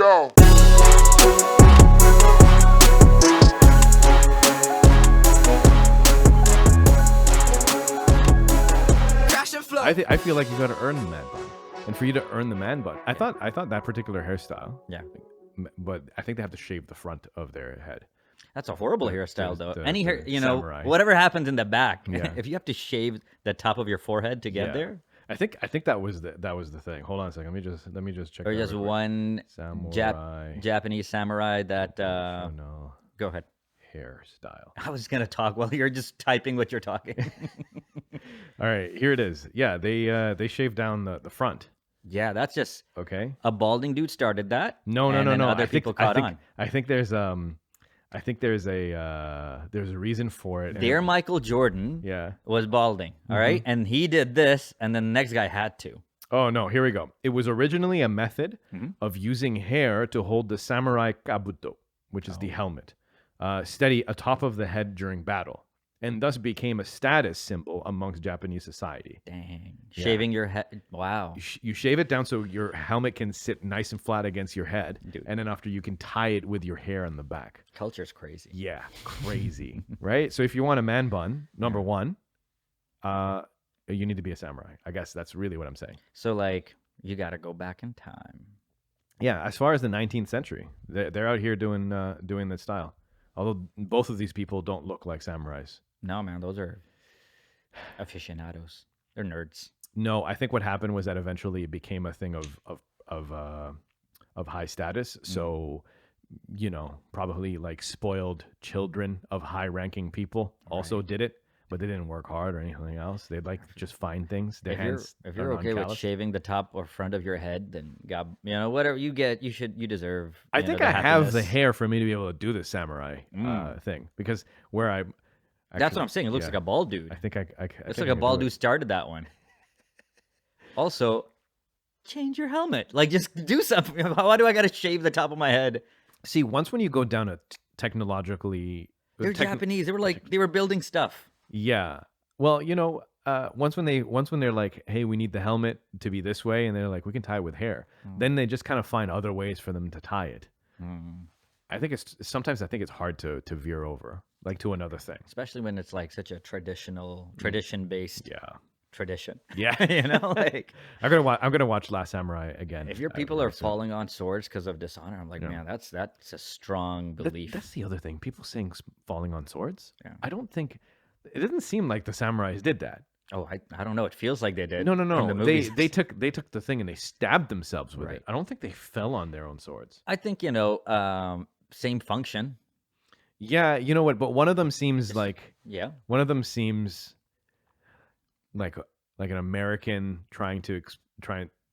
go. I feel like you got to earn the man bun, and for you to earn the man bun, I thought that particular hairstyle. Yeah. But I think they have to shave the front of their head. That's a horrible hairstyle, though. Any hair, samurai. whatever happens in the back, Yeah. if you have to shave the top of your forehead to get there, I think that was the thing. Hold on a second. Let me just check. or that just real quick. one samurai. Japanese samurai that. No Go ahead. hairstyle. I was gonna talk while you're just typing what you're talking. All right, here it is. Yeah, they shaved down the front. Yeah, that's just Okay. a balding dude started that. No. Other people caught on. I think there's a reason for it. Dear Michael Jordan was balding, all right? And he did this, and then the next guy had to. Oh, no, here we go. It was originally a method of using hair to hold the samurai kabuto, which is the helmet, steady atop of the head during battle, and thus became a status symbol amongst Japanese society. Dang. Yeah. Shaving your head. Wow. You shave it down so your helmet can sit nice and flat against your head, Dude. and then after you can tie it with your hair on the back. Culture's crazy. Yeah, crazy, right? So if you want a man bun, number one, you need to be a samurai. I guess that's really what I'm saying. So, like, you got to go back in time. Yeah, as far as the 19th century, they're out here doing that style. Although both of these people don't look like samurais. No, man, those are aficionados. They're nerds. No, I think what happened was that eventually it became a thing of high status. So, probably like spoiled children of high-ranking people also did it, but they didn't work hard or anything else. They'd like just find things. Their hands. If you're okay with shaving the top or front of your head, then God, whatever you get, you deserve. I think I have the hair for me to be able to do the samurai thing, because where I. That's what I'm saying. It looks like a bald dude. I think I looks like a bald dude started that one. Also, change your helmet. Like, just do something. Why do I got to shave the top of my head? See, once when you go down a technologically, they're Japanese. They were building stuff. Yeah. Well, once when they're like, hey, we need the helmet to be this way, and they're like, we can tie it with hair. Then they just kind of find other ways for them to tie it. I think sometimes it's hard to veer over like to another thing, especially when it's like such a tradition-based tradition. Yeah, like I'm gonna watch Last Samurai again. If your people are falling on swords because of dishonor, I'm like, man, that's a strong belief. That's the other thing. People saying falling on swords. Yeah. I don't think it didn't seem like the samurais did that. Oh, I don't know. It feels like they did. No. The They took the thing and they stabbed themselves with it. I don't think they fell on their own swords. I think same function. Yeah, you know what? But one of them seems like like an American trying to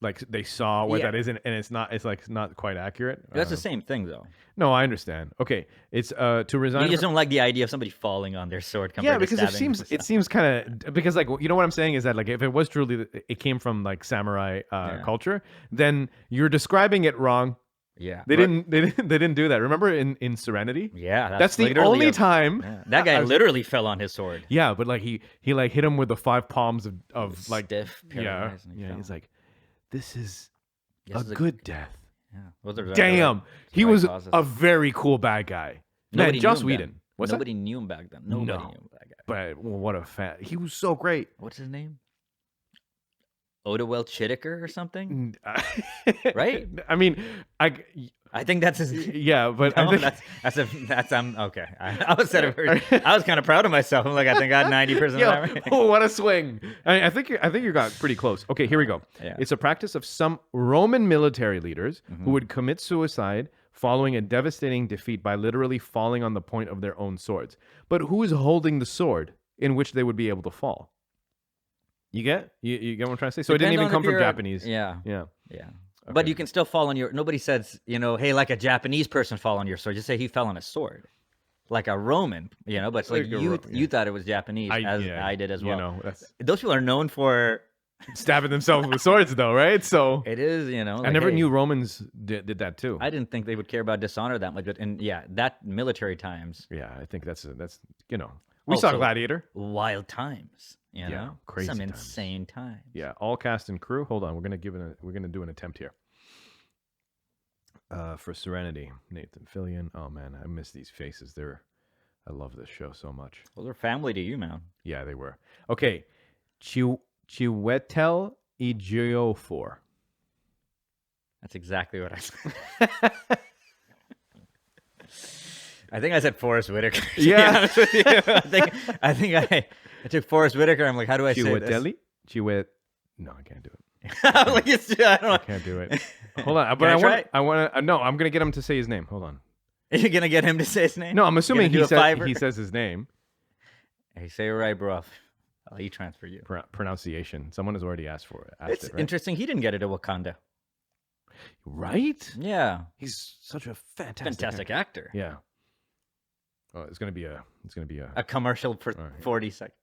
like they saw what that is, and it's not quite accurate. That's the same thing, though. No, I understand. Okay, it's to resign. You just don't like the idea of somebody falling on their sword. Yeah, because it seems kind of because like what I'm saying is that like if it was truly it came from like samurai culture, then you're describing it wrong. Yeah, they didn't do that. Remember in Serenity? Yeah, that's the only time that guy literally fell on his sword. Yeah, but like he like hit him with the 5 palms of like stiff. Yeah. He's like, this is a good death. Yeah, damn, he was a very cool bad guy. Man, Joss Whedon. Nobody knew him back then. Nobody knew him that guy. But what a fan! He was so great. What's his name? Odewell Chitticker or something, right? I mean, I think that's his. Yeah, but no, that's okay. I was kind of proud of myself. I'm like, I think I got 90% of that right. Oh, what a swing! I think you got pretty close. Okay, here we go. Yeah. It's a practice of some Roman military leaders who would commit suicide following a devastating defeat by literally falling on the point of their own swords. But who is holding the sword in which they would be able to fall? You get what I'm trying to say? So it didn't even come from Japanese. Yeah. Okay. But you can still fall on your. Nobody says, hey, like a Japanese person fall on your sword. Just say he fell on a sword, like a Roman. But it's like you thought it was Japanese, as I did as well. Those people are known for stabbing themselves with swords, though, right? So it is. I never knew Romans did that too. I didn't think they would care about dishonor that much, but that military times. Yeah, I think that's we saw Gladiator. Wild times. Crazy some times. insane times. Yeah, all cast and crew. Hold on, we're gonna do an attempt here. For Serenity, Nathan Fillion. Oh man, I miss these faces. I love this show so much. Well, they're family to you, man. Yeah, they were. Okay, Chiwetel Ejiofor. That's exactly what I said. I think I said Forrest Whitaker. Yeah. I think I took Forrest Whitaker. I'm like, how do I say this? No, I can't do it. I don't know. I can't do it. Hold on, but I want to. No, I'm gonna get him to say his name. Hold on. You're gonna get him to say his name? No, I'm assuming he says his name. Hey, say it right, bro. I'll e-transfer you. Pronunciation. Someone has already asked for it. It's interesting. He didn't get it at Wakanda. Right? Yeah. He's such a fantastic actor. Yeah. Oh, it's gonna be a commercial for 40 seconds.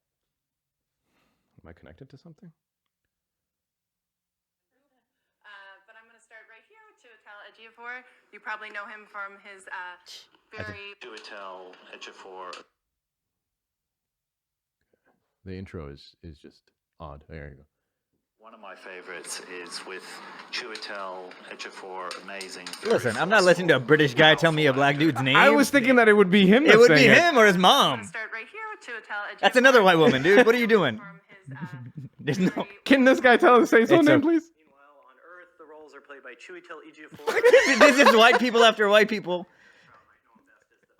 Am I connected to something? But I'm gonna start right here with Chiwetel Ejiofor. You probably know him from his very Chiwetel Ejiofor. The intro is just odd. There you go. One of my favorites is with Chiwetel Ejiofor. Amazing. Listen, I'm not listening to a British guy tell me a black dude's name. I was thinking that it would be him. It would be him or his mom. Start right here with Chiwetel Ejiofor. That's another white woman, dude. What are you doing? Can this guy tell us his own name, please? Meanwhile, on Earth, the roles are played by Chiwetel Ejiofor. This is white people after white people,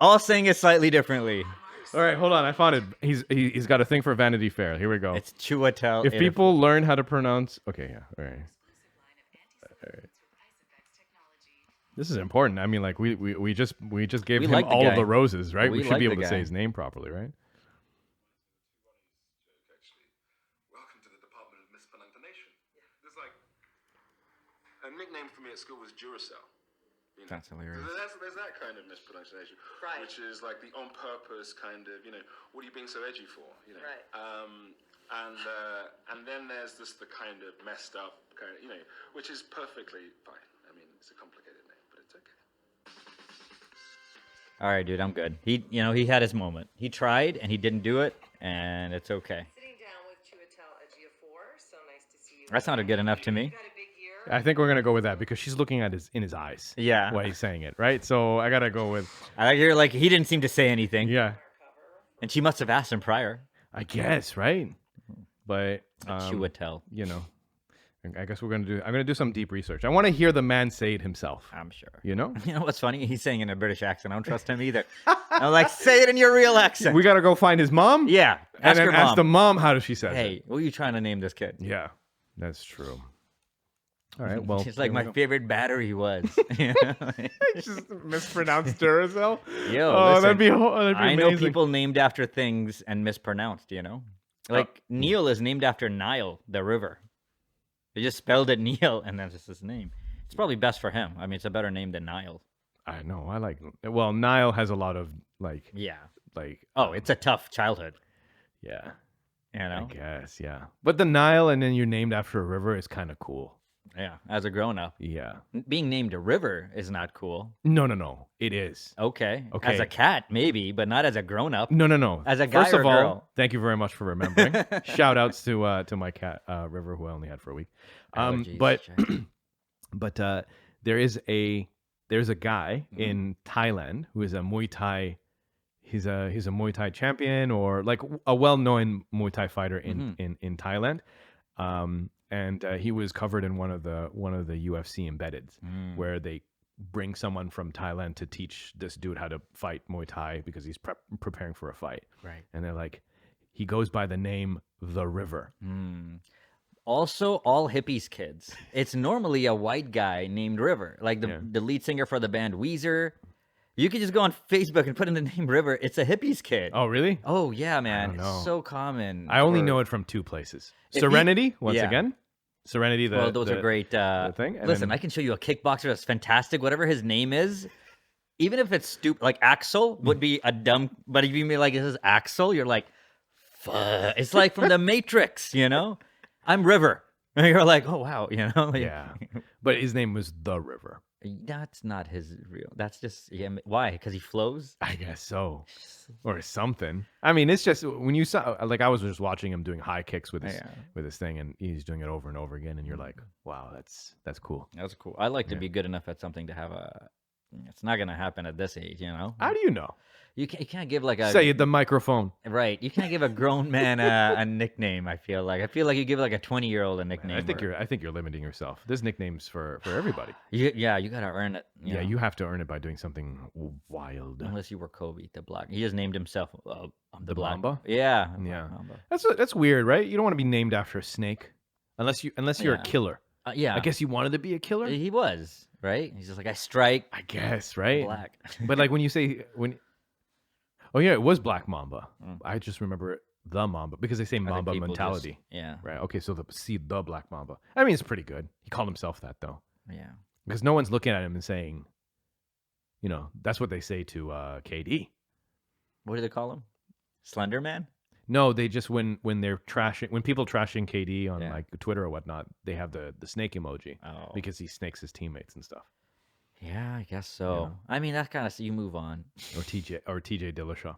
all saying it slightly differently. All right, hold on. I found it. He's got a thing for Vanity Fair. Here we go. It's Chiwetel. If people learn how to pronounce, okay, yeah, all right. This is important. I mean, like we just gave him all of the roses, right? We should be able to say his name properly, right? Welcome to the Department of Mispronunciation. There's like a nickname for me at school was Duracell. You know? That's hilarious. There's that kind of mispronunciation, Right. which is like the on-purpose kind of, what are you being so edgy for? Right. And then there's just the kind of messed up kind of, which is perfectly fine. I mean, it's a complicated name, but it's okay. All right, dude, I'm good. He had his moment. He tried and he didn't do it, and it's okay. Sitting down with Chiwetel Ejiofor. So nice to see you. That sounded good enough to me. You got a big year. I think we're gonna go with that because she's looking at in his eyes. Yeah. While he's saying it, right? So I gotta go with. You're like, he didn't seem to say anything. Yeah. And she must have asked him prior. I guess, right? But Chiwetel. I guess I'm gonna do some deep research. I want to hear the man say it himself. I'm sure. You know? You know what's funny? He's saying it in a British accent. I don't trust him either. I'm like, say it in your real accent. We gotta go find his mom. Yeah. And then her mom. ask the mom how does she say it. Hey, what are you trying to name this kid? Yeah, that's true. All right. Well, it's like my favorite battery was. Just mispronounced Duracell. Yo, listen, that'd be I know amazing. people named after things and mispronounced. Like Neil is named after Nile, the river. They just spelled it Neil, and that's just his name. It's probably best for him. I mean, it's a better name than Nile. I know. I like. Well, Nile has a lot of it's a tough childhood. Yeah. I guess. Yeah. But the Nile, and then you're named after a river, is kind of cool. Yeah, as a grown-up. Yeah. Being named a river is not cool. No. It is. Okay. As a cat, maybe, but not as a grown-up. No. As a guy First or of all, girl. thank you very much for remembering. Shout outs to my cat, River, who I only had for a week. But there's a guy in Thailand who is a Muay Thai. He's a Muay Thai champion, or like a well-known Muay Thai fighter in Thailand. And he was covered in one of the UFC embeddeds, where they bring someone from Thailand to teach this dude how to fight Muay Thai because he's preparing for a fight. Right. And they're like, he goes by the name The River. Also, all hippies kids. It's normally a white guy named River, like the lead singer for the band Weezer. You could just go on Facebook and put in the name River. It's a hippies kid. Oh, really? Oh, yeah, man. know. It's so common. I only know it from two places. Serenity, once again. Serenity, those are great. Thing. And listen, I can show you a kickboxer that's fantastic. Whatever his name is, even if it's stupid, like Axel would be a dumb. But if you mean like this is Axel, you're like, fuck. It's like from the Matrix, I'm River. And you're like, oh wow, Yeah. But his name was the River. That's not his real. That's just why? Because he flows. I guess so, or something. I mean, it's just when you saw, like, I was just watching him doing high kicks with his thing, and he's doing it over and over again, and you're like, wow, that's cool. That's cool. I like to be good enough at something to have a. It's not gonna happen at this age, you know. How do you know? You can't give like a say it the microphone. Right. You can't give a grown man a nickname. I feel like you give like a 20-year-old a nickname. I think you're limiting yourself. There's nicknames for everybody. You gotta earn it. You know? You have to earn it by doing something wild. Unless you were Kobe the Black. He just named himself the Black Mamba. Yeah. Mamba. That's weird, right? You don't want to be named after a snake, unless you're a killer. Yeah. I guess he wanted to be a killer. He was, right. He's just like, I strike. I guess, right. Black. But like when you say oh yeah, it was Black Mamba. I just remember it, the Mamba, because they say Mamba mentality. Right. Okay, so the Black Mamba. I mean, it's pretty good. He called himself that though. Yeah. Because no one's looking at him and saying, that's what they say to KD. What do they call him? Slender Man? No, they just when they're trashing, when people trashing KD on like Twitter or whatnot, they have the snake emoji because he snakes his teammates and stuff. Yeah, I guess so. I mean, that's kind of you move on. Or TJ Dillashaw.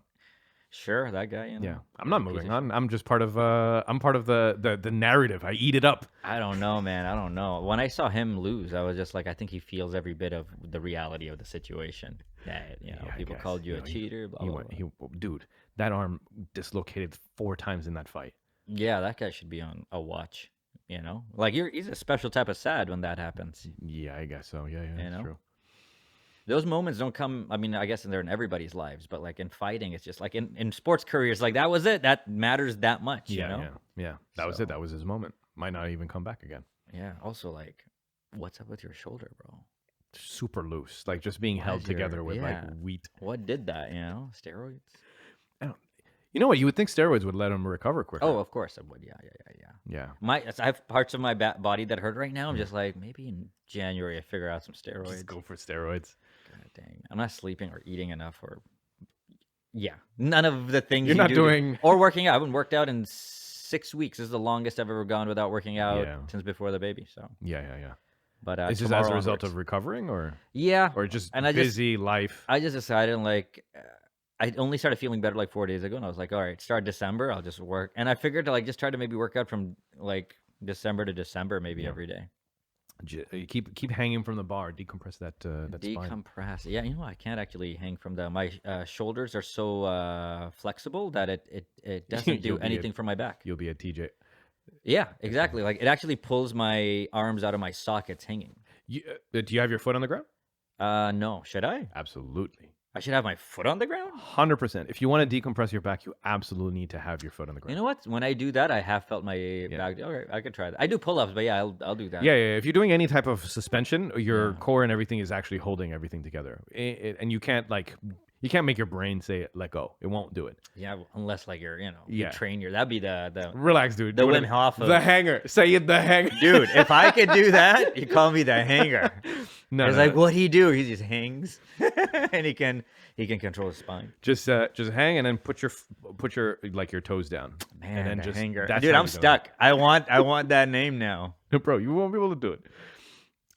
Sure, that guy. You know, yeah, I'm not moving on. I'm just part of the narrative. I eat it up. I don't know, man. I don't know. When I saw him lose, I was just like, I think he feels every bit of the reality of the situation. That people called you a cheater. Blah, blah, blah. Dude, that arm dislocated 4 times in that fight. Yeah, that guy should be on a watch. Like he's a special type of sad when that happens. Yeah, I guess so. Yeah, that's true. Those moments don't come. I mean, I guess they're in everybody's lives, but like in fighting, it's just like in sports careers, like that was it. That matters that much. Yeah. That was it. That was his moment. Might not even come back again. Yeah. Also, like, what's up with your shoulder, bro? Super loose, like just being held together with like wheat. What did that? Steroids. You know what? You would think steroids would let him recover quicker. Oh, of course it would. Yeah. I have parts of my body that hurt right now. I'm just like, maybe in January I figure out some steroids. Just go for steroids. God dang. I'm not sleeping or eating enough or none of the things you're not doing or working out. I haven't worked out in 6 weeks. This is the longest I've ever gone without working out since before the baby. So yeah. But is this as a result of recovering or or just busy life? I just decided like. I only started feeling better like 4 days ago, and I was like, all right, start December, I'll just work. And I figured to like just try to maybe work out from like December to December, maybe every day. Keep hanging from the bar, decompress that decompress. spine. Yeah, I can't actually hang from my shoulders are so flexible that it doesn't do anything for my back. You'll be a TJ. Yeah, exactly. Like it actually pulls my arms out of my sockets hanging. Do you have your foot on the ground? No. Should I? Absolutely. I should have my foot on the ground? 100%. If you want to decompress your back, you absolutely need to have your foot on the ground. You know what? When I do that, I have felt my back. All right, I could try that. I do pull-ups, but I'll do that. Yeah. If you're doing any type of suspension, your core and everything is actually holding everything together. And you can't make your brain say let go. It won't do it. Yeah, unless like you train that'd be the relax, dude. The Wim Hof the hanger. Say it, the hanger, dude. If I could do that, you call me the hanger. No, it's like what he do? He just hangs, and he can control his spine. Just hang and then put your like your toes down. Man, and then the just hanger. Dude, I'm stuck. I want that name now. No, bro, you won't be able to do it.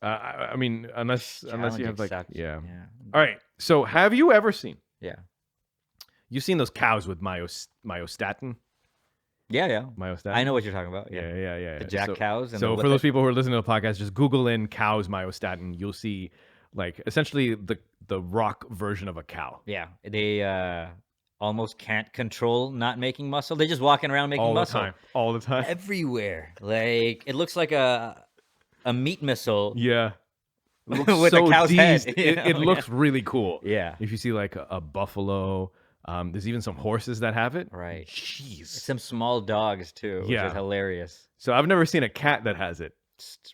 I mean, unless you have like yeah. All right. So have you ever seen? Yeah. You've seen those cows with myostatin? Yeah. Myostatin. I know what you're talking about. Yeah. The jack cows. And so for those people who are listening to the podcast, just Google in cows myostatin. You'll see like essentially the rock version of a cow. Yeah. They almost can't control not making muscle. They're just walking around making muscle. All the time. Everywhere. Like it looks like a meat missile. Yeah. With a cow's head. It looks really cool. Yeah. If you see like a buffalo, there's even some horses that have it. Right. Jeez. Some small dogs too, which is hilarious. So I've never seen a cat that has it.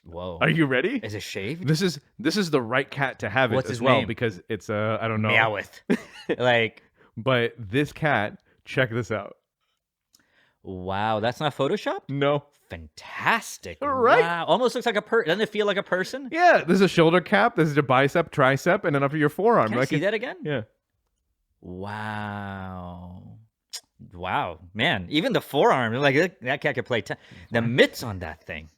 Whoa. Are you ready? Is it shaved? This is the right cat to have it as well name? Because it's I don't know. Meowth. But this cat, check this out. Wow, that's not Photoshop? No. Fantastic. Right? Wow. Almost looks like a person. Doesn't it feel like a person? Yeah, there's a shoulder cap, there's a bicep, tricep, and then up to your forearm. Can I see that again? Yeah. Wow, man. Even the forearm, like that cat could play the mitts on that thing.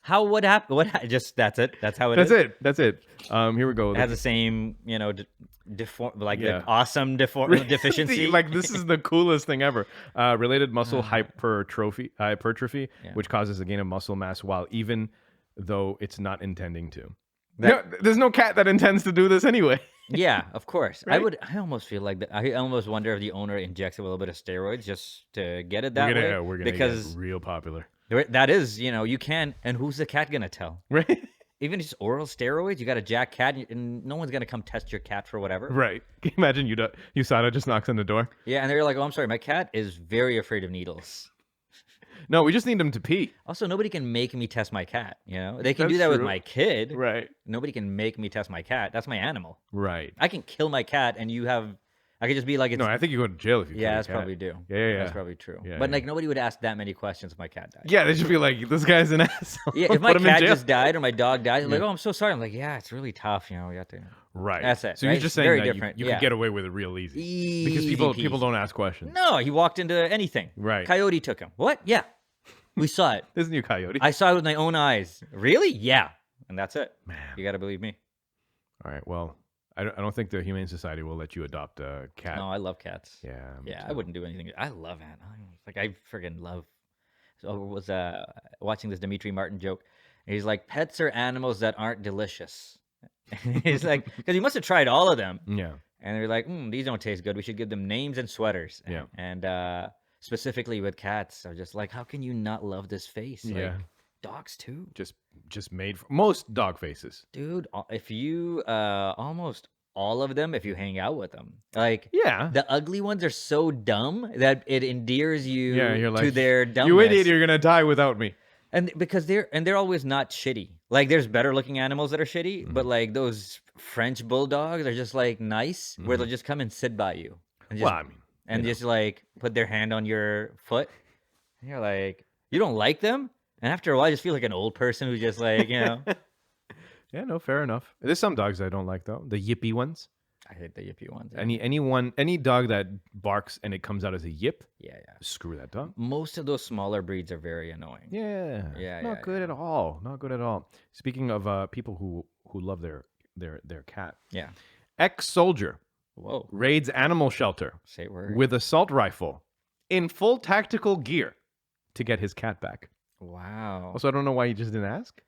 How would happen? Just that's it. That's how That's it. Here we go. It has the same, the awesome deficiency. Like this is the coolest thing ever. Related muscle hypertrophy, which causes a gain of muscle mass while even though it's not intending to. There's no cat that intends to do this anyway. Yeah, of course. Right? I almost feel like that. I almost wonder if the owner injects a little bit of steroids just to get it that way. We're gonna because get real popular. that is, you can. And who's the cat gonna tell? Right. Even just oral steroids, you got a jack cat, and no one's gonna come test your cat for whatever. Right. Can you imagine USADA just knocks on the door? Yeah, and they're like, "Oh, I'm sorry, my cat is very afraid of needles." No, we just need him to pee. Also, nobody can make me test my cat. They can do that with my kid. Right. Nobody can make me test my cat. That's my animal. Right. I can kill my cat, and I could just be like, no, I think you go to jail if you. Yeah, that's probably due. Yeah. That's probably true. Yeah, but nobody would ask that many questions if my cat died. Yeah, they should be like, this guy's an asshole. Yeah, if my Put him in cat jail. just died or my dog died, I'm like, oh, I'm so sorry. I'm like, yeah, it's really tough. You have to. Right. That's it. So right? you're just It's very saying that different. you yeah. can get away with it real easy. Easy Because peasy. people don't ask questions. No, he walked into anything. Right. Coyote took him. What? Yeah. We saw it. Isn't you coyote? I saw it with my own eyes. Really? Yeah. And that's it. Man. You got to believe me. All right. Well, I don't think the Humane Society will let you adopt a cat. No, I love cats. Yeah. me Yeah, I too. wouldn't do anything. I love animals. Like I friggin' love. So I was watching this Dimitri Martin joke. And he's like, pets are animals that aren't delicious. He's like, because he must have tried all of them, Yeah. and they're like, these don't taste good. We should give them names and sweaters. Yeah. And specifically with cats, I'm just like, how can you not love this face? Like, Yeah. dogs too, Just made for most dog faces. dude. If you almost all of them, if you hang out with them, like Yeah. the ugly ones are so dumb that it endears you Yeah, you're like, to their dumbness. You idiot, you're gonna die without me. And because they're always not shitty. Like there's better looking animals that are shitty, but like those French bulldogs are just like nice, where they'll just come and sit by you and just, Well, I mean, just like put their hand on your foot. And you're like, you don't like them? And after a while, I just feel like an old person who's just like, yeah, no, fair enough. There's some dogs I don't like though. The yippy ones. I hate the yippy ones. Any dog that barks and it comes out as a yip, Yeah. screw that dog. Most of those smaller breeds are very annoying. Yeah. Yeah, Not yeah, good at all. Not good at all. Speaking of people who love their cat, Yeah. ex-soldier Whoa. raids animal shelter Say a word. with assault rifle in full tactical gear to get his cat back. Wow. Also, I don't know why he just didn't ask.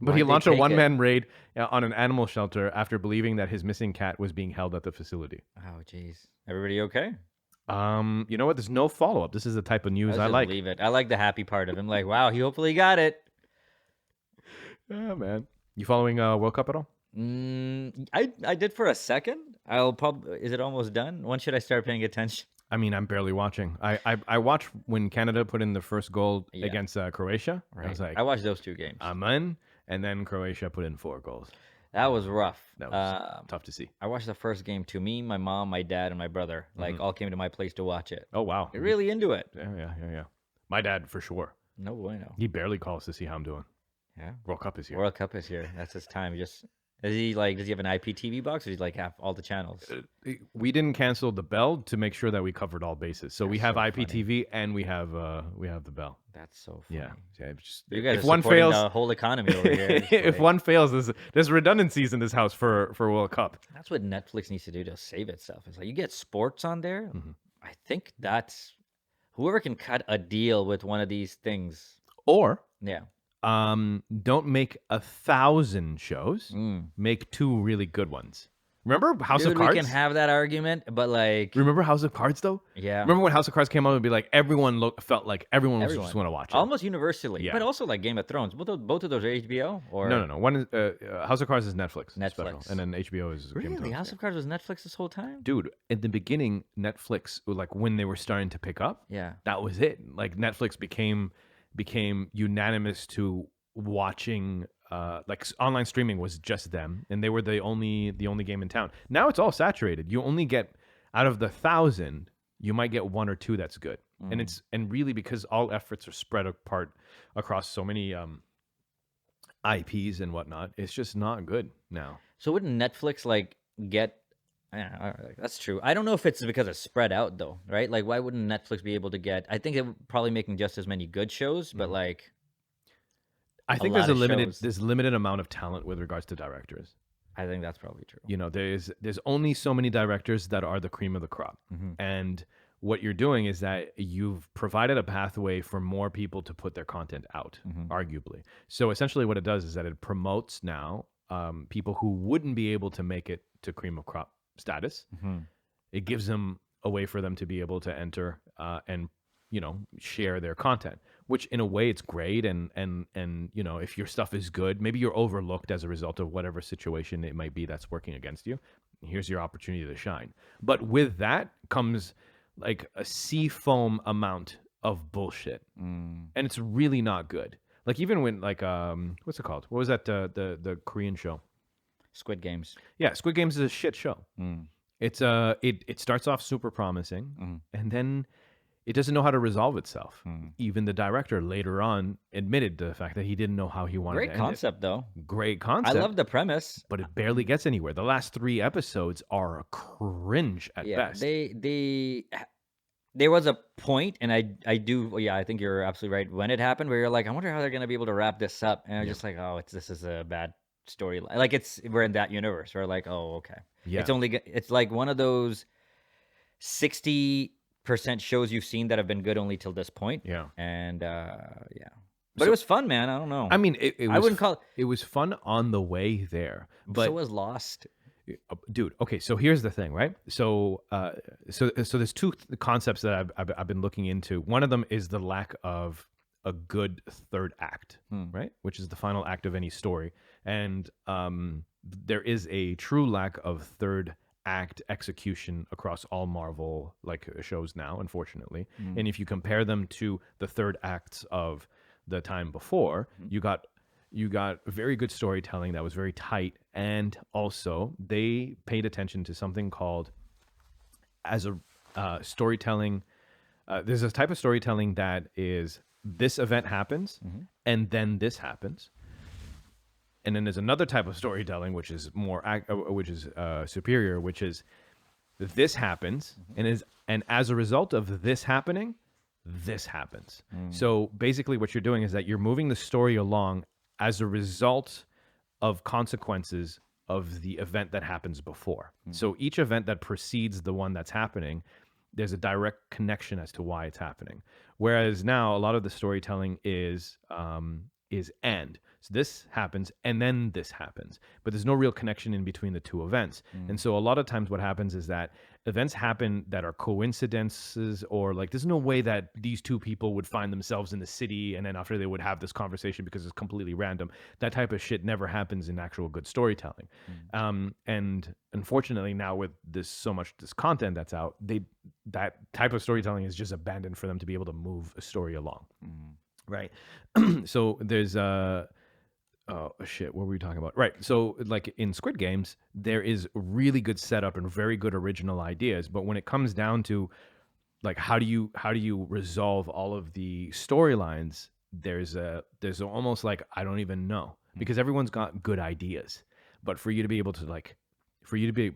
But Why'd he they launched a take it? one-man raid on an animal shelter after believing that his missing cat was being held at the facility. Oh, jeez. Everybody okay? You know what? There's no follow-up. This is the type of news Let's I just like. Leave it. I like the happy part of him. Like, wow, he hopefully got it. Yeah, man. You following World Cup at all? I did for a second. I'll probably. Is it almost done? When should I start paying attention? I mean, I'm barely watching. I watched when Canada put in the first goal Yeah. against Croatia. I was like, I watched those two games. I'm in. And then Croatia put in 4 goals. That was rough. That was tough to see. I watched the first game too. Me, my mom, my dad, and my brother all came to my place to watch it. Oh, wow. They're really into it. Yeah. My dad, for sure. No bueno. He barely calls to see how I'm doing. Yeah. World Cup is here. World Cup is here. That's his time. Does he have an IPTV box, or does he like have all the channels? We didn't cancel the bell to make sure that we covered all bases. So we have so IPTV and we have the bell. That's so funny. Yeah. Just, You guys if are one supporting fails, the whole economy over here. It's if like- one fails, there's redundancies in this house for World Cup. That's what Netflix needs to do to save itself. It's like you get sports on there. Mm-hmm. I think that's whoever can cut a deal with one of these things. Or Yeah. don't make 1,000 shows. Make 2 really good ones. Remember House Dude, of Cards? we can have that argument, but like, Remember House of Cards though? yeah, Remember when House of Cards came out and be like everyone felt like everyone was just want to watch it. almost universally, Yeah. but also like Game of Thrones. Both of those are HBO or No. One is House of Cards is Netflix. Netflix. special, and then HBO is Game of Really, Thrones. House of Cards was Netflix this whole time. Dude, in the beginning, Netflix, like when they were starting to pick up, Yeah, that was it. Like Netflix became unanimous to watching. Like online streaming was just them, and they were the only game in town. Now it's all saturated. You only get out of the 1,000, you might get 1 or 2 that's good, and really because all efforts are spread apart across so many IPs and whatnot, it's just not good now. So wouldn't Netflix like get? Yeah, that's true. I don't know if it's because it's spread out though, right? Like, why wouldn't Netflix be able to get? I think they're probably making just as many good shows, but like, I think lot there's of shows. there's limited amount of talent with regards to directors. I think that's probably true. You know, there's only so many directors that are the cream of the crop. And what you're doing is that you've provided a pathway for more people to put their content out, arguably. So essentially what it does is that it promotes now people who wouldn't be able to make it to cream of crop status. It gives them a way for them to be able to enter and, you know, share their content, which in a way it's great. And, you know, if your stuff is good, maybe you're overlooked as a result of whatever situation it might be that's working against you. Here's your opportunity to shine. But with that comes like a sea foam amount of bullshit. And it's really not good. Like even when like, what's it called? What was that? The Korean show? Squid Games. Yeah. Squid Games is a shit show. It's it starts off super promising and then it doesn't know how to resolve itself. Even the director later on admitted to the fact that he didn't know how he wanted to end it. Great concept, though. Great concept. I love the premise, but it barely gets anywhere. The last 3 episodes are cringe at best. There was a point, and I think you're absolutely right. When it happened, where you're like, I wonder how they're gonna be able to wrap this up, and I'm just like, oh, this is a bad story. Like we're in that universe. We're like, oh, okay. Yeah. It's like one of those 60% shows you've seen that have been good only till this point. Yeah. And but it was fun, man. I don't know. I mean, I wouldn't call it was fun on the way there, but so was Lost. Dude, okay, so here's the thing, right? So there's 2 concepts that I've been looking into. One of them is the lack of a good third act, right? Which is the final act of any story. And there is a true lack of third act execution across all Marvel like shows now, unfortunately. And if you compare them to the third acts of the time before, you got very good storytelling that was very tight, and also they paid attention to something called as a storytelling. There's a type of storytelling that is this event happens and then this happens. And then there's another type of storytelling which is superior, which is this happens and as a result of this happening, this happens. So basically what you're doing is that you're moving the story along as a result of consequences of the event that happens before. So each event that precedes the one that's happening, there's a direct connection as to why it's happening. Whereas now a lot of the storytelling is end. So this happens and then this happens, but there's no real connection in between the 2 events. And so a lot of times what happens is that events happen that are coincidences, or like there's no way that these 2 people would find themselves in the city and then after they would have this conversation because it's completely random. That type of shit never happens in actual good storytelling. And unfortunately now with this content that's out, that type of storytelling is just abandoned for them to be able to move a story along. Right. So there's oh shit, what were we talking about? Right. So like in Squid Games, there is really good setup and very good original ideas, but when it comes down to like how do you resolve all of the storylines, there's almost like I don't even know, because everyone's got good ideas, but for you to be able to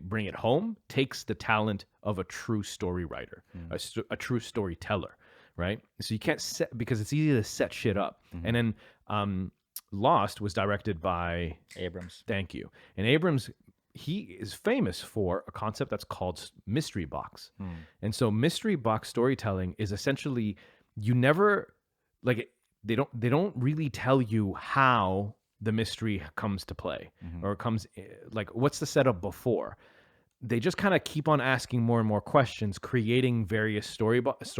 bring it home takes the talent of a true story writer, a true storyteller, right? So you can't because it's easy to set shit up. And then Lost was directed by Abrams. Thank you. And Abrams, he is famous for a concept that's called mystery box. And so mystery box storytelling is essentially you never like they don't really tell you how the mystery comes to play or comes like what's the setup before. They just kind of keep on asking more and more questions, creating various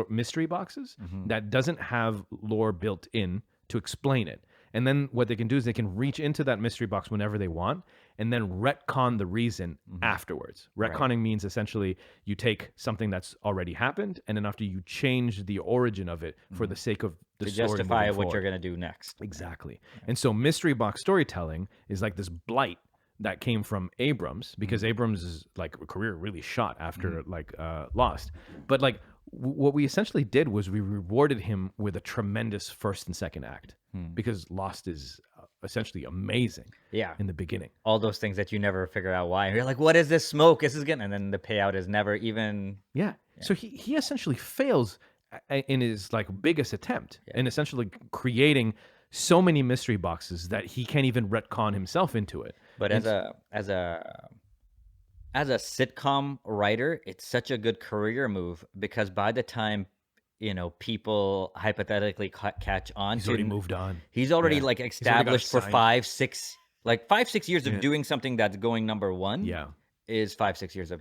mystery boxes that doesn't have lore built in to explain it. And then what they can do is they can reach into that mystery box whenever they want and then retcon the reason afterwards. Retconning means essentially you take something that's already happened and then after you change the origin of it for the sake of the story to justify what forward. You're going to do next. Exactly. And so mystery box storytelling is like this blight that came from Abrams, because Abrams' like career really shot after Lost. But like what we essentially did was we rewarded him with a tremendous first and second act, because Lost is essentially amazing. Yeah, in the beginning, all those things that you never figure out why. You're like, what is this smoke? This is getting, and then the payout is never even. Yeah. So he essentially fails in his like biggest attempt in essentially creating so many mystery boxes that he can't even retcon himself into it. But as a sitcom writer, it's such a good career move because by the time people hypothetically catch on, he's already moved on. He's already like established for 5-6 years of doing something that's going number one. Yeah, is 5-6 years of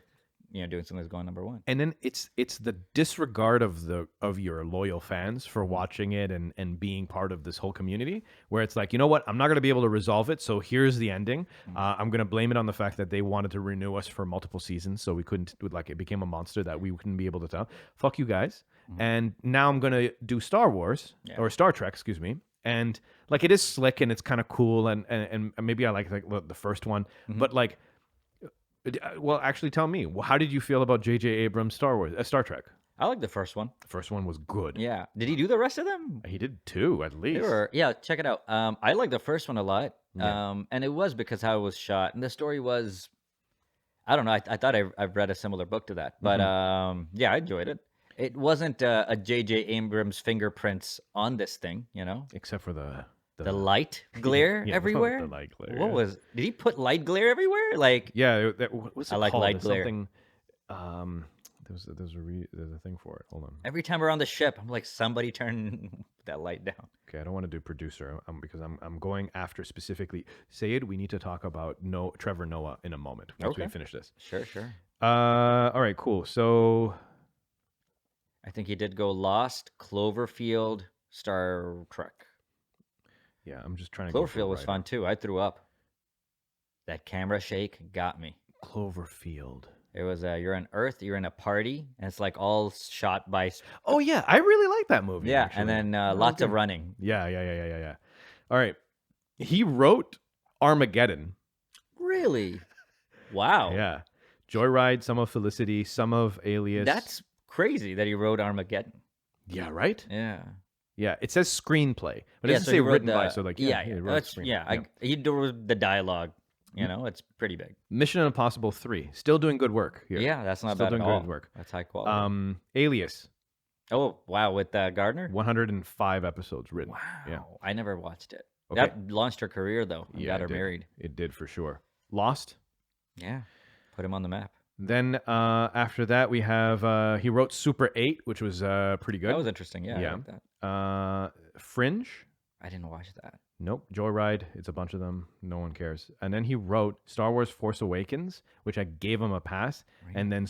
doing something that's going number one. And then it's the disregard of your loyal fans for watching it and being part of this whole community, where it's like, you know what, I'm not going to be able to resolve it, so here's the ending. I'm going to blame it on the fact that they wanted to renew us for multiple seasons, so we couldn't, like, it became a monster that we couldn't be able to tell. Fuck you guys. And now I'm going to do Star Wars or Star Trek, excuse me. And like, it is slick and it's kind of cool, and maybe I like the first one, but like, well, actually, tell me, how did you feel about J.J. Abrams' Star Trek? I like the first one. The first one was good. Yeah. Did he do the rest of them? He did 2, at least. Yeah, check it out. I like the first one a lot. And it was because how it was shot. And the story was, I don't know, I thought I've read a similar book to that. But yeah, I enjoyed it. It wasn't a J.J. Abrams fingerprints on this thing, Except for the light glare everywhere. The light glare. Did he put light glare everywhere? Like, yeah, what's it I like called? light There's glare. There's a thing for it. Hold on. Every time we're on the ship, I'm like, somebody turn that light down. Okay, I don't want to do producer because I'm going after specifically Syed. We need to talk about Trevor Noah in a moment once we finish this. Sure. All right, cool. So I think he did go Lost, Cloverfield, Star Trek. Yeah, I'm just trying to. Cloverfield was fun too. I threw up. That camera shake got me. Cloverfield. It was you're on Earth, you're in a party, and it's like all shot by. Oh yeah, I really like that movie. Yeah, actually. and then lots of running. Yeah. All right, he wrote Armageddon. Really? Wow. Yeah, Joyride, some of Felicity, some of Alias. That's crazy that he wrote Armageddon. Yeah, right. Yeah, it says screenplay, but it doesn't say written by. So like, he wrote he did the dialogue. It's pretty big. Mission Impossible 3, still doing good work here. Yeah, that's not still bad doing at all. Good work. That's high quality. Alias. Oh wow, with Gardner. 105 episodes written. Wow. Yeah. I never watched it. Okay. That launched her career though. And got her married. It did for sure. Lost. Yeah, put him on the map. Then after that we have he wrote Super 8, which was pretty good. That was interesting. Yeah. I like that. Fringe. I didn't watch that. Nope. Joyride. It's a bunch of them. No one cares. And then he wrote Star Wars Force Awakens, which I gave him a pass. Right. And then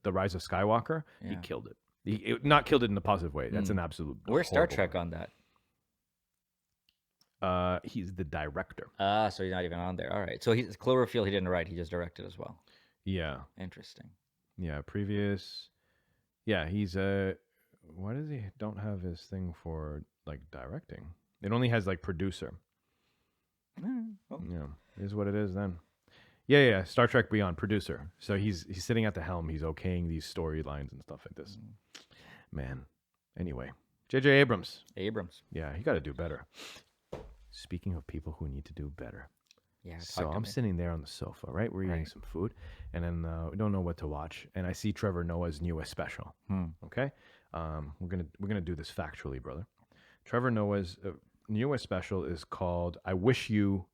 The Rise of Skywalker, he killed it. He not killed it in a positive way. That's an absolute. Where's Star Trek on that? He's the director. So he's not even on there. All right. So he's Cloverfield. He didn't write. He just directed as well. Yeah. Interesting. Yeah. Previous. Yeah. He's why does he don't have his thing for like directing? It only has like producer. Well. Yeah. It is what it is then. Yeah. Star Trek Beyond, producer. So he's sitting at the helm. He's okaying these storylines and stuff like this. Man. Anyway. J.J. Abrams. Yeah, he got to do better. Speaking of people who need to do better. Yeah. So I'm sitting there on the sofa, right? We're eating some food, and then we don't know what to watch, and I see Trevor Noah's newest special. Okay, we're gonna do this factually, brother. Trevor Noah's newest special is called "I Wish You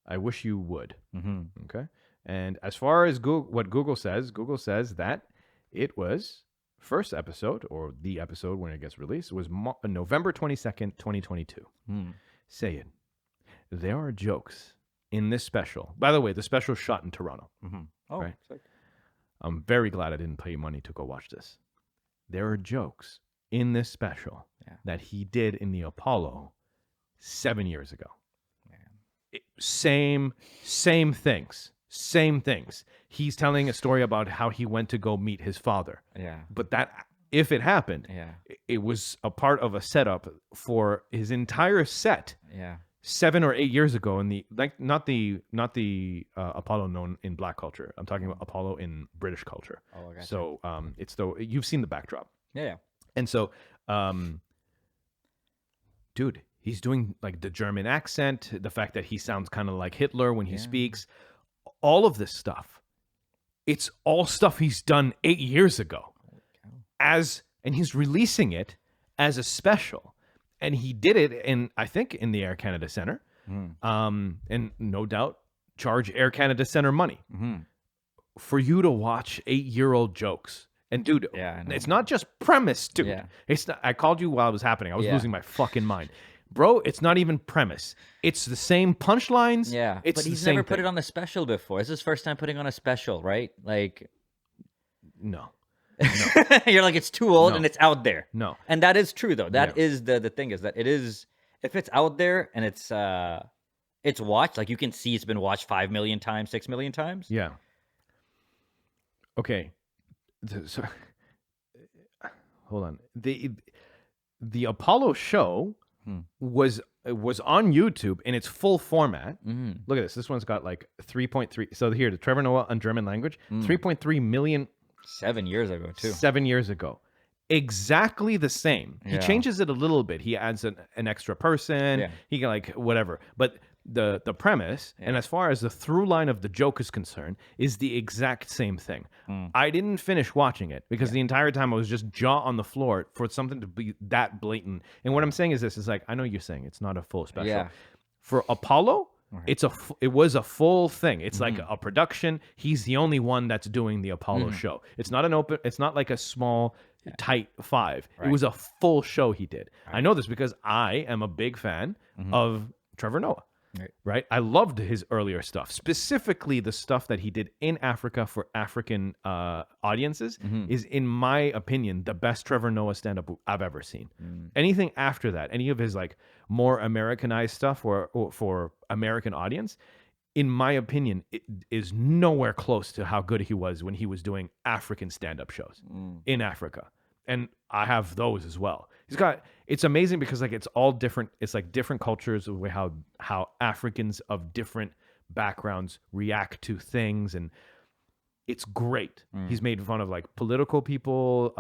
Would." Okay, and as far as what Google says that it was first episode, or the episode when it gets released, was November 22nd, 2022. Say it. There are jokes in this special. By the way, the special shot in Toronto. Oh, right? sick. I'm very glad I didn't pay money to go watch this. There are jokes in this special that he did in the Apollo 7 years ago. Same things. He's telling a story about how he went to go meet his father. Yeah. But that, if it happened, it was a part of a setup for his entire set. Yeah. 7 or 8 years ago, in the not the Apollo known in Black culture. I'm talking about Apollo in British culture. Oh, I gotcha. So it's you've seen the backdrop. Yeah. And so, dude, he's doing like the German accent, the fact that he sounds kind of like Hitler when he speaks, all of this stuff. It's all stuff he's done 8 years ago, and he's releasing it as a special. and he did it I think in the Air Canada Centre, and no doubt charge Air Canada Centre money for you to watch 8-year-old jokes. And dude, it's not just premise, dude. Yeah. It's not, I called you while it was happening. I was losing my fucking mind. Bro, it's not even premise. It's the same punchlines. Yeah, it's but he's the same never put thing. it on a special before. This is his first time putting on a special, right? Like, No. you're like, it's too old No. and it's out there. No. And that is true, though. That is the thing, is that it is, if it's out there and it's watched, like you can see it's been watched 5 million times, 6 million times. Yeah. Okay. Hold on. The Apollo show was on YouTube in its full format. Look at this. This one's got like 3.3. So here, the Trevor Noah on German language, 3.3 million 7 years ago, too. 7 years ago. Exactly the same. He changes it a little bit. He adds an extra person. Yeah. He can like whatever. But the premise, and as far as the through line of the joke is concerned, is the exact same thing. I didn't finish watching it because the entire time I was just jaw on the floor for something to be that blatant. And what I'm saying is this, is like, I know you're saying it's not a full special. Yeah. For Apollo, it was a full thing. It's like a production. He's the only one that's doing the Apollo show. It's not it's not like a small tight 5. It was a full show he did. I know this because I am a big fan of Trevor Noah. Right. I loved his earlier stuff, specifically the stuff that he did in Africa for African audiences is, in my opinion, the best Trevor Noah stand-up I've ever seen. Anything after that, any of his like more Americanized stuff or for American audience, in my opinion, it is nowhere close to how good he was when he was doing African stand-up shows in Africa. And I have those as well. It's amazing because like it's all different. It's like different cultures of how Africans of different backgrounds react to things, and it's great. He's made fun of like political people,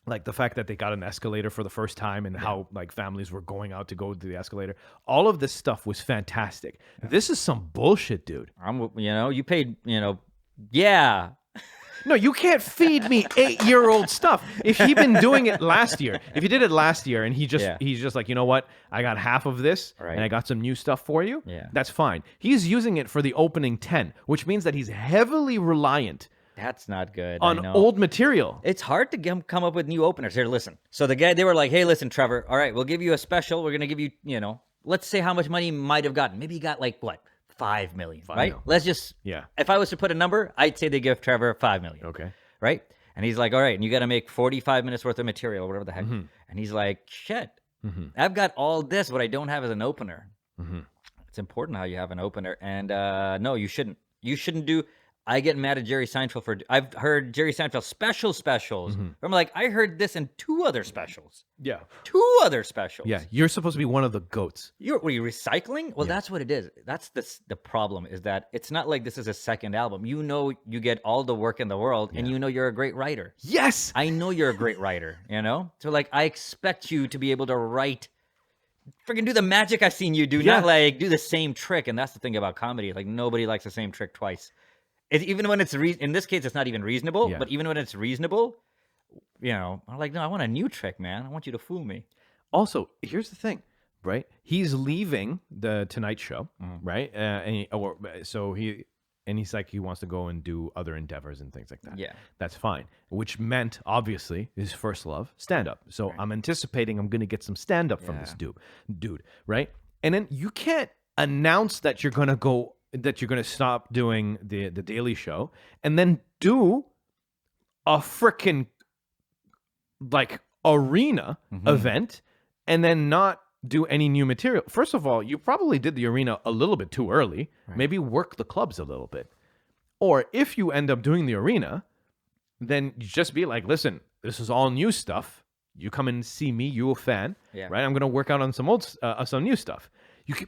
like the fact that they got an escalator for the first time and how like families were going out to go to the escalator. All of this stuff was fantastic. This is some bullshit, dude. You paid, yeah. No, you can't feed me 8-year-old stuff. If he'd been doing it last year, if he did it last year and he's just like, you know what, I got half of this and I got some new stuff for you, that's fine. He's using it for the opening 10, which means that he's heavily reliant. That's not good. On old material. It's hard to come up with new openers. Here, listen. So they were like, hey, listen, Trevor, all right, we'll give you a special. We're going to give you, let's say how much money he might have gotten. Maybe he got like, what? 5 million, right? Let's just, if I was to put a number, I'd say they give Trevor 5 million. Okay. Right? And he's like, all right, and you got to make 45 minutes worth of material, whatever the heck. And he's like, shit, I've got all this. What I don't have is an opener. It's important how you have an opener. And no, you shouldn't. You shouldn't do. I get mad at Jerry Seinfeld I've heard Jerry Seinfeld specials. I'm like, I heard this in 2 other specials. Yeah. 2 other specials. Yeah. You're supposed to be one of the goats. Were you recycling? Well, that's what it is. That's the problem, is that it's not like this is a second album. You get all the work in the world and you're a great writer. Yes. I know you're a great writer, So like, I expect you to be able to write, freaking do the magic I've seen you do, not like do the same trick. And that's the thing about comedy. Like, nobody likes the same trick twice. Even when it's in this case, it's not even reasonable. But even when it's reasonable, I'm like, no, I want a new trick, man. I want you to fool me. Also, here's the thing, right? He's leaving the Tonight Show, right? He's like, he wants to go and do other endeavors and things like that. Yeah, that's fine. Which meant, obviously, his first love, stand up. So I'm anticipating I'm going to get some stand up from this dude, right? And then you can't announce that you're going to stop doing the Daily Show and then do a freaking like arena event and then not do any new material. First of all, you probably did the arena a little bit too early. Maybe work the clubs a little bit. Or if you end up doing the arena, then you just be like, listen, this is all new stuff. You come and see me, you a fan, right? I'm going to work out on some new stuff.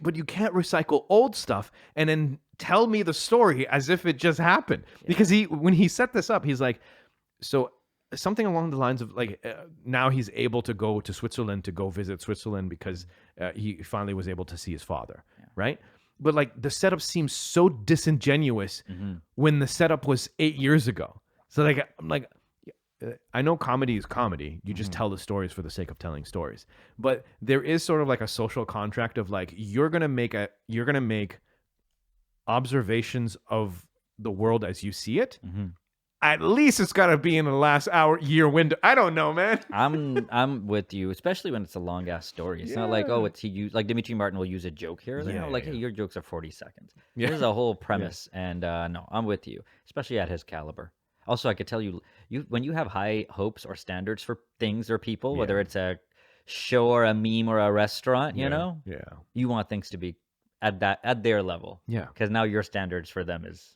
But you can't recycle old stuff and then tell me the story as if it just happened. Because when he set this up, he's like, so something along the lines of like, now he's able to go to Switzerland to go visit Switzerland because he finally was able to see his father, right? But like the setup seems so disingenuous when the setup was 8 years ago. So like, I'm like, I know comedy is comedy. You just tell the stories for the sake of telling stories. But there is sort of like a social contract of like you're gonna make observations of the world as you see it. At least it's got to be in the last year window. I don't know, man. I'm with you, especially when it's a long ass story. It's not like, oh, like Dimitri Martin will use a joke here or there. Like, hey, your jokes are 40 seconds. This is a whole premise, and no, I'm with you, especially at his caliber. Also, I could tell you when you have high hopes or standards for things or people, whether it's a show or a meme or a restaurant, you know, you want things to be at their level. Yeah, because now your standards for them is,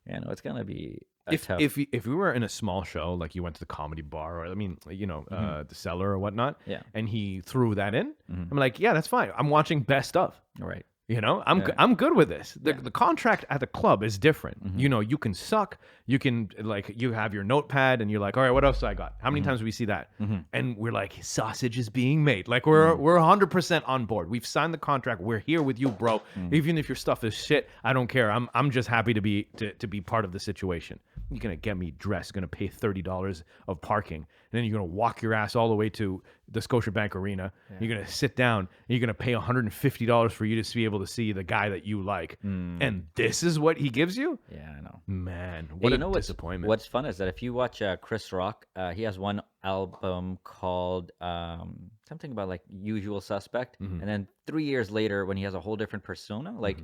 it's gonna be. If we were in a small show, like you went to the Comedy Bar, or the Cellar or whatnot, and he threw that in, I'm like, yeah, that's fine. I'm watching best of. Right. I'm good with this. The contract at the club is different. You can suck. You can you have your notepad and you're like, all right, what else do I got? How many times do we see that? And we're like, sausage is being made. Like we're 100% on board. We've signed the contract. We're here with you, bro. Even if your stuff is shit, I don't care. I'm just happy to be part of the situation. You're gonna get me dressed. Gonna pay $30 of parking, and then you're gonna walk your ass all the way to the Scotiabank Arena. You're gonna sit down. And you're gonna pay $150 for you to be able to see the guy that you like. And this is what he gives you? Yeah, I know. Man, what a disappointment. What's fun is that if you watch Chris Rock, he has one album called something about like Usual Suspect, and then 3 years later, when he has a whole different persona, like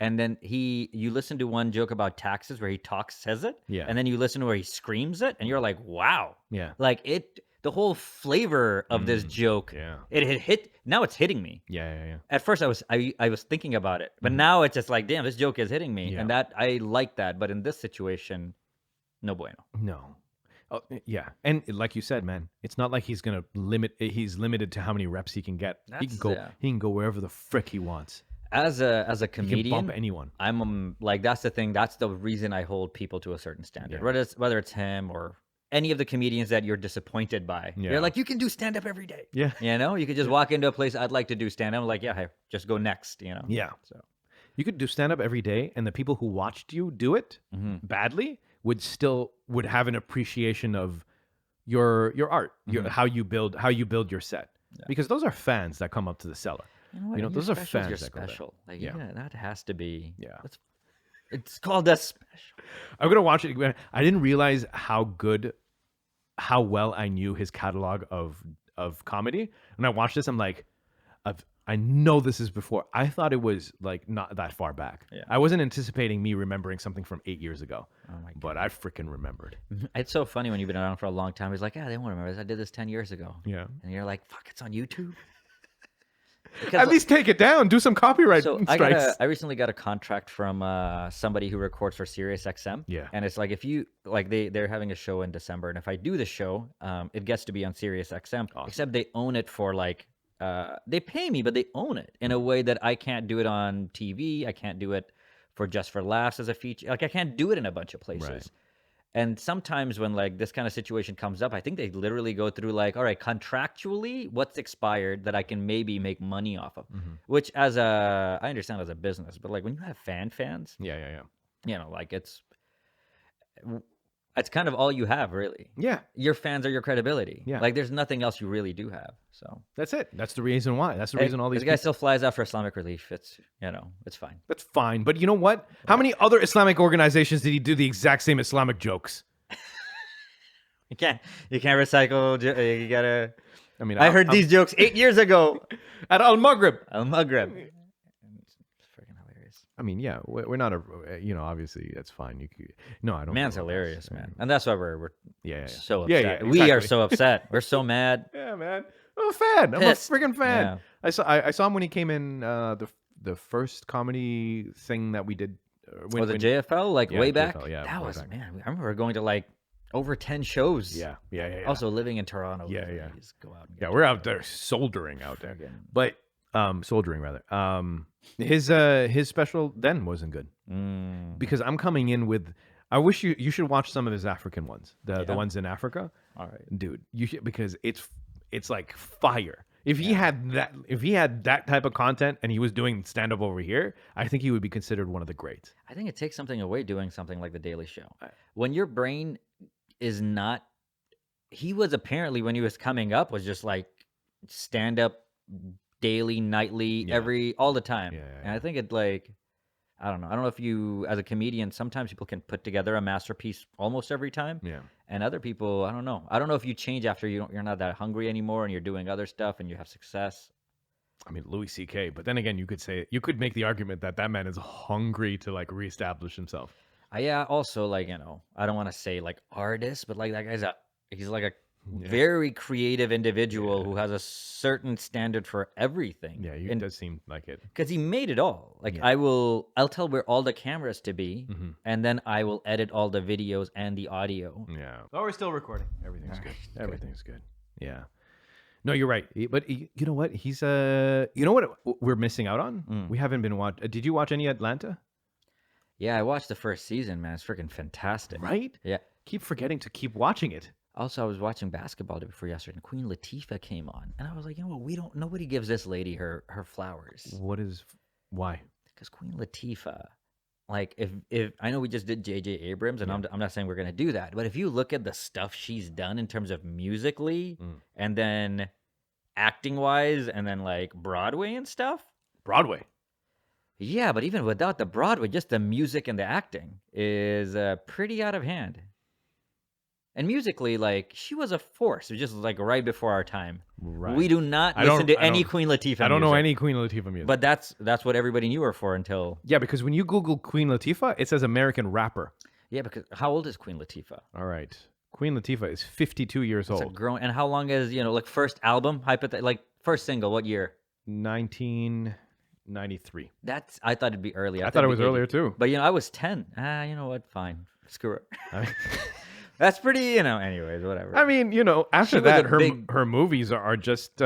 and then you listen to one joke about taxes where he says it, and then you listen to where he screams it, and you're like, wow, like the whole flavor of this joke, it hit. Now it's hitting me. At first, I was thinking about it, but now it's just like, damn, this joke is hitting me, and that I like that. But in this situation, no bueno. No. Oh, yeah, and like you said, man, it's not like he's gonna he's limited to how many reps he can get. He can go wherever the frick he wants. As a comedian, you can bump anyone. I'm like, that's the thing. That's the reason I hold people to a certain standard. Whether it's him or any of the comedians that you're disappointed by. You're like, you can do stand up every day. Yeah, you could just walk into a place. I'd like to do stand up. I'm like, hey, just go next. Yeah. So you could do stand up every day, and the people who watched you do it badly would have an appreciation of your art, how you build your set, because those are fans that come up to the Cellar. Those are fans. You're special. Like, that has to be. Yeah, it's called a special. I'm gonna watch it. I didn't realize how well I knew his catalog of comedy. When I watched this, I'm like, I know this is before. I thought it was like not that far back. Yeah. I wasn't anticipating me remembering something from 8 years ago. Oh my God. But I freaking remembered. It's so funny when you've been around for a long time. It's like, they won't remember this. I did this 10 years ago. Yeah. And you're like, fuck, it's on YouTube. Because, at least take it down. Do some copyright strikes. I recently got a contract from somebody who records for Sirius XM. Yeah. And it's like, if you they're having a show in December, and if I do the show, it gets to be on Sirius XM. Awesome. Except they own it for they pay me, but they own it in a way that I can't do it on TV. I can't do it for Just for Laughs as a feature. Like, I can't do it in a bunch of places. Right. And sometimes when this kind of situation comes up, I think they literally go through all right, contractually, what's expired that I can maybe make money off of, which I understand as a business, but when you have fans, it's kind of all you have, really. Yeah. Your fans are your credibility. Yeah. There's nothing else you really do have. So that's it. That's the reason why. That's the reason all these guy still flies out for Islamic Relief. It's, it's fine. That's fine. But you know what? How many other Islamic organizations did he do the exact same Islamic jokes? You can't recycle. You gotta. I heard these jokes 8 years ago at Al Maghrib. We're not obviously that's fine. I don't. Man's hilarious, man, and that's why we're so upset. Yeah, exactly. We are so upset. We're so mad. Yeah, man. I'm a fan. I'm a freaking fan. Yeah. I saw him when he came in the first comedy thing that we did. The JFL, way back. JFL, that was back. Man. I remember going to over 10 shows. Yeah. Also living in Toronto. Yeah. Just go out. We're out there soldering out there, but. Soldiering rather. His special then wasn't good because I'm coming in with. I wish you should watch some of his African ones, the ones in Africa. All right, dude, you should, because it's like fire. If he had that type of content and he was doing stand up over here, I think he would be considered one of the greats. I think it takes something away doing something like The Daily Show when your brain is not he was apparently, when he was coming up, was just like stand up daily, nightly, all the time. And I think it like, I don't know. I don't know if you, as a comedian, sometimes people can put together a masterpiece almost every time. Yeah. And other people, I don't know. I don't know if you change after you're not that hungry anymore and you're doing other stuff and you have success. I mean, Louis C.K. But then again, you could make the argument that man is hungry to like reestablish himself. Yeah. Also, like, you know, I don't want to say like artist, but like that guy's he's like a very creative individual who has a certain standard for everything. Yeah, it does seem like it. Because he made it all. Like I'll tell where all the cameras to be, and then I will edit all the videos and the audio. Yeah. Oh, we're still recording. Everything's good. Everything's good. Yeah. No, you're right. But you know what? He's you know what we're missing out on? We haven't been did you watch any Atlanta? Yeah, I watched the first season, man. It's freaking fantastic. Right? Yeah. Keep forgetting to keep watching it. Also, I was watching basketball before yesterday, and Queen Latifah came on, and I was like, you know what? Nobody gives this lady her flowers. Why? Because Queen Latifah, like, if I know we just did J.J. Abrams, and I'm not saying we're gonna do that, but if you look at the stuff she's done in terms of musically, and then acting wise, and then like Broadway and stuff. Broadway. Yeah, but even without the Broadway, just the music and the acting is pretty out of hand. And musically, like, she was a force. It was just like right before our time. Right. We do not listen to any Queen Latifah. I don't know any Queen Latifah music. But that's what everybody knew her for until. Yeah, because when you Google Queen Latifah, it says American rapper. Yeah, because how old is Queen Latifah? All right. Queen Latifah is 52 years old. And how long is, like first album, like first single, what year? 1993. I thought it'd be earlier. I thought it was earlier too. But I was 10. You know what? Fine. Screw it. That's pretty, anyways, whatever. I mean, after that, her movies are just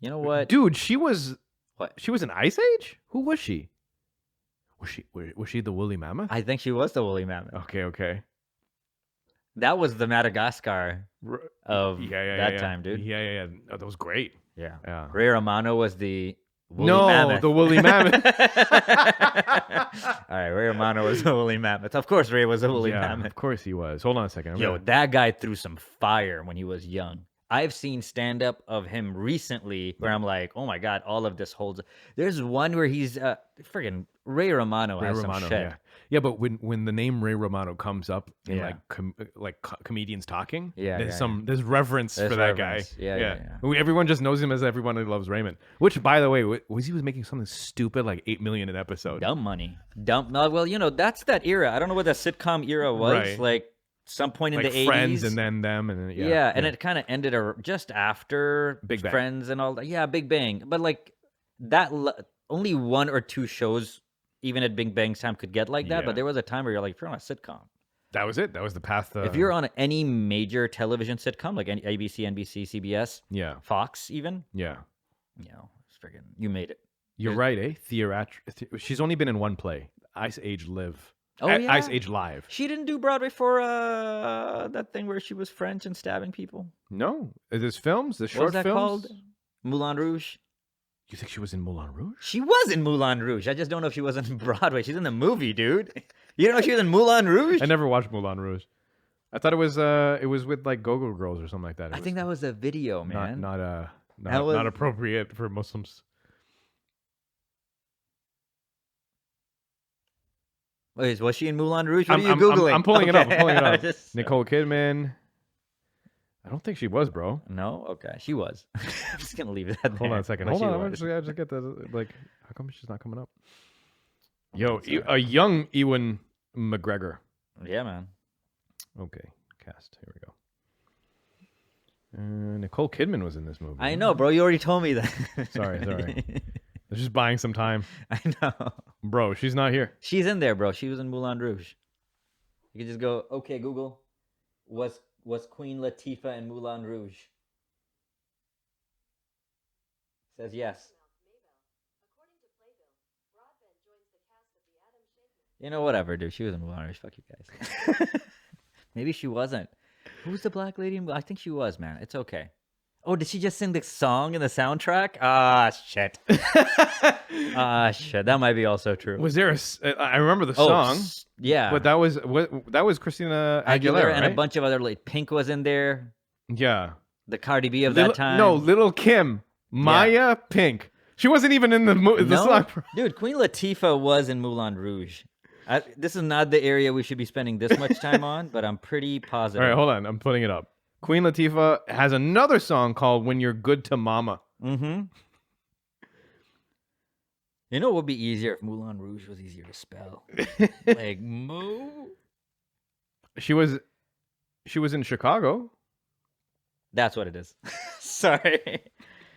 You know what? Dude, she was in Ice Age? Who was she? Was she the woolly mammoth? I think she was the woolly mammoth. Okay. That was the Madagascar of that time, dude. Yeah. Oh, that was great. Yeah. Ray Romano was the woolly mammoth. The woolly mammoth. All right, Ray Romano was the woolly mammoth. Of course, Ray was a woolly mammoth. Of course he was. Hold on a second. That guy threw some fire when he was young. I've seen stand-up of him recently where I'm like, oh my God, all of this holds. There's one where he's friggin' Ray Romano has some shit. Yeah, but when the name Ray Romano comes up in comedians talking, there's reverence for that guy. Yeah. Everyone just knows him as everyone who loves Raymond. Which, by the way, he was making something stupid like $8 million an episode. Dumb money. Well, that's that era. I don't know what that sitcom era was. Right. Like some point in the 80s. Friends and then them and then and it kind of ended just after Big Bang. Friends and all that. Yeah, Big Bang. But like that, only one or two shows, even at Big Bang's time, could get like that. But there was a time where you're like, if you're on a sitcom, that was it. That was the path. If you're on any major television sitcom, like ABC, NBC, CBS, Fox, even, it's freaking, you made it. You're right, eh? She's only been in one play, Ice Age Live. Oh, yeah? Ice Age Live. She didn't do Broadway for that thing where she was French and stabbing people. No, there's films. There's short films. What was that called? Moulin Rouge. You think she was in Moulin Rouge? She was in Moulin Rouge. I just don't know if she was in Broadway. She's in the movie, dude. You don't know she was in Moulin Rouge? I never watched Moulin Rouge. I thought it was with like Go-Go Girls or something like that. I think that was a video, man. Not appropriate for Muslims. Wait, was she in Moulin Rouge? What are you Googling? I'm pulling it up. Nicole Kidman. I don't think she was, bro. No? Okay. She was. I'm just going to leave that there. Hold on a second. Hold on. I just get the, how come she's not coming up? Yo, a young Ewan McGregor. Yeah, man. Okay. Cast. Here we go. Nicole Kidman was in this movie. I know, bro. You already told me that. Sorry. I'm just buying some time. I know. Bro, she's not here. She's in there, bro. She was in Moulin Rouge. You can just go, okay, Google, was Queen Latifah in Moulin Rouge? Says yes. You know, whatever, dude. She was in Moulin Rouge. Fuck you guys. Maybe she wasn't. Who's the black lady? I think she was, man. It's okay. Oh, did she just sing the song in the soundtrack? Ah, shit. Shit. That might be also true. Was there I remember the song. Yeah. But that was Christina Aguilera, and right? a bunch of other, like, Pink was in there. Yeah. The Cardi B of that time. No, Little Kim, Maya, Pink. She wasn't even in the song. Dude, Queen Latifah was in Moulin Rouge. This is not the area we should be spending this much time on, but I'm pretty positive. All right, hold on. I'm putting it up. Queen Latifah has another song called When You're Good to Mama. Mm-hmm. You know what would be easier if Moulin Rouge was easier to spell? Like, She was in Chicago. That's what it is. Sorry.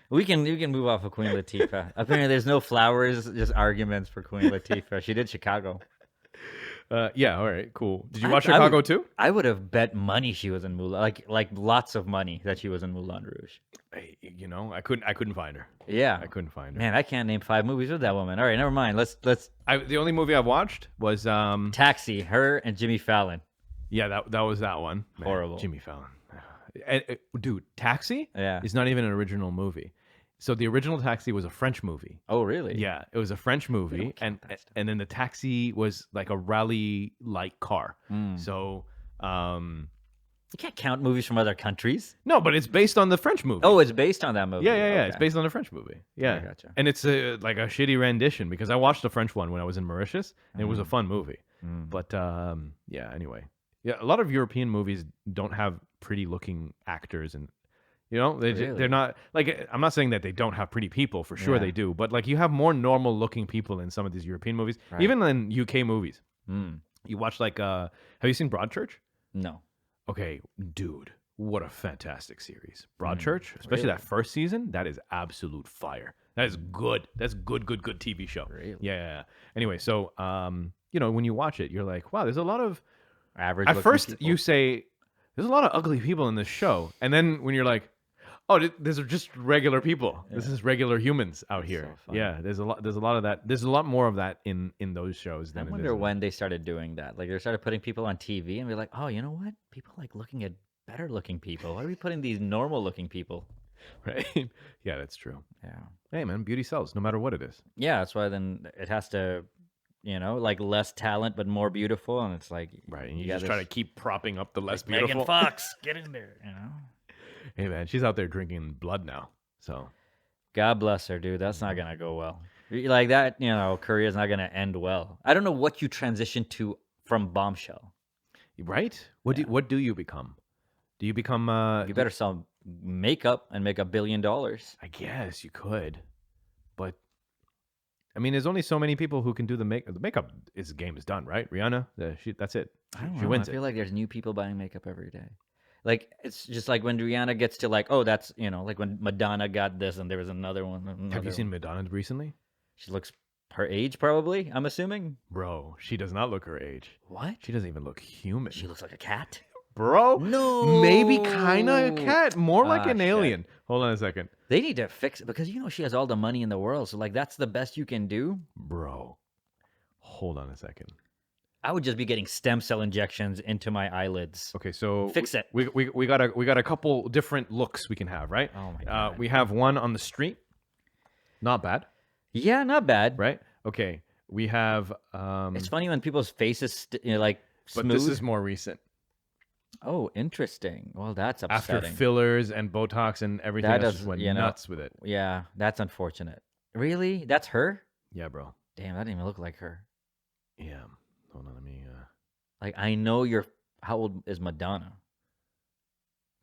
We can move off of Queen Latifah. Apparently there's no flowers, just arguments for Queen Latifah. She did Chicago. Yeah, all right, cool. Did you watch Chicago too? I would have bet money she was in Moulin, like lots of money that she was in Moulin Rouge. I couldn't find her. Yeah, I couldn't find her. Man, I can't name 5 movies with that woman. All right, never mind. Let's. The only movie I've watched was Taxi. Her and Jimmy Fallon. Yeah, that was that one. Man, horrible. Jimmy Fallon. Dude, Taxi. Yeah, is not even an original movie. So the original Taxi was a French movie. Oh, really? Yeah, it was a French movie, and then the Taxi was like a rally-like car. So, you can't count movies from other countries. No, but it's based on the French movie. Oh, it's based on that movie. Yeah. Okay. It's based on the French movie. Yeah, I gotcha. And it's like a shitty rendition because I watched the French one when I was in Mauritius, and it was a fun movie. But yeah. Anyway, yeah, a lot of European movies don't have pretty-looking actors and. They're not like, I'm not saying that they don't have pretty people, for sure they do, but like you have more normal looking people in some of these European movies, even in UK movies. You watch like, have you seen Broadchurch? No. Okay, dude, what a fantastic series. Broadchurch, especially that first season, that is absolute fire. That is good. That's good TV show. Really? Yeah. Anyway, so, when you watch it, you're like, wow, there's a lot of average. At first people. You say, there's a lot of ugly people in this show. And then when you're like, oh, these are just regular people. Yeah. This is regular humans out here. So yeah, there's a lot of that. There's a lot more of that in those shows. Than I wonder when they started doing that. Like they started putting people on TV and be like, oh, you know what? People like looking at better looking people. Why are we putting these normal looking people? Right? Yeah, that's true. Yeah. Hey, man, beauty sells no matter what it is. Yeah, that's why then it has to, like less talent but more beautiful, and it's like right. And you just try to keep propping up the less beautiful. Megan Fox, get in there. Hey man, she's out there drinking blood now. So, God bless her, dude. That's not gonna go well. Like that, career's not gonna end well. I don't know what you transition to from Bombshell. Right? What do you become? Do you become? You better sell makeup and make $1 billion. I guess you could, but I mean, there's only so many people who can do the makeup. The makeup game is done, right? Rihanna, that's it. She wins. I feel like there's new people buying makeup every day. Like, it's just like when Rihanna gets to like, oh, that's, like when Madonna got this and there was another one. Have you seen Madonna recently? She looks her age, probably, I'm assuming. Bro, she does not look her age. What? She doesn't even look human. She looks like a cat. Bro? No. Maybe kind of a cat. More like an alien. Hold on a second. They need to fix it because, she has all the money in the world. So, like, that's the best you can do. Bro. Hold on a second. I would just be getting stem cell injections into my eyelids. Okay, so fix it. We got a couple different looks we can have, right? Oh my God. We have one on the street. Not bad. Yeah, not bad. Right? Okay. We have it's funny when people's faces like smooth. But this is more recent. Oh, interesting. Well, that's upsetting. After fillers and Botox and everything, that just went nuts with it. Yeah, that's unfortunate. Really? That's her? Yeah, bro. Damn, that didn't even look like her. Yeah. Hold on, let me. Like, I know how old is Madonna?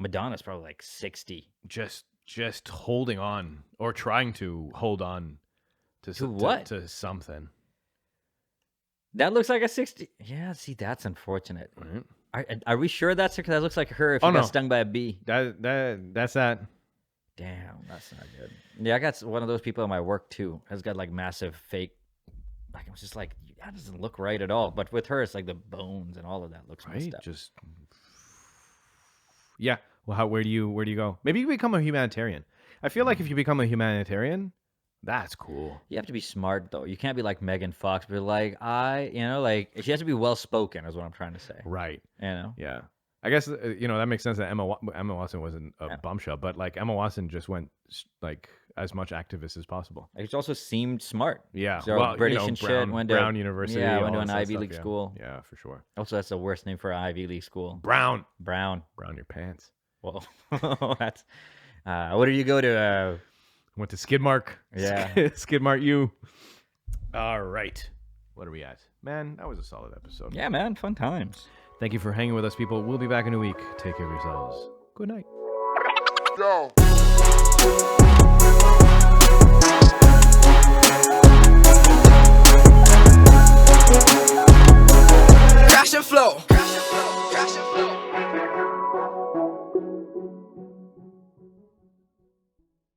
Madonna's probably like 60. Just holding on or trying to hold on to what? To something. That looks like a 60. Yeah, see, that's unfortunate. Right. Are we sure that's her? Because that looks like her if you got stung by a bee. That's that. Damn, that's not good. Yeah, I got one of those people at my work too. Has got like massive fake. Like I was just like, that doesn't look right at all. But with her, it's like the bones and all of that looks messed up. Just yeah. Well, where do you go? Maybe you become a humanitarian. I feel like if you become a humanitarian, that's cool. You have to be smart though. You can't be like Megan Fox, but like like she has to be well spoken. Is what I'm trying to say. Right. Yeah. I guess that makes sense that Emma Watson wasn't a bombshell, but like Emma Watson just went like as much activist as possible. It also seemed smart. Yeah, so British and shit. Brown University. Yeah, went to an Ivy League school. Yeah, for sure. Also, that's the worst name for an Ivy League school. Brown your pants. Well, that's. What did you go to? Went to Skidmark. Yeah, Skidmark U. All right, what are we at? Man, that was a solid episode. Yeah, man, fun times. Thank you for hanging with us, people. We'll be back in a week. Take care of yourselves. Good night. Go. Crash and flow.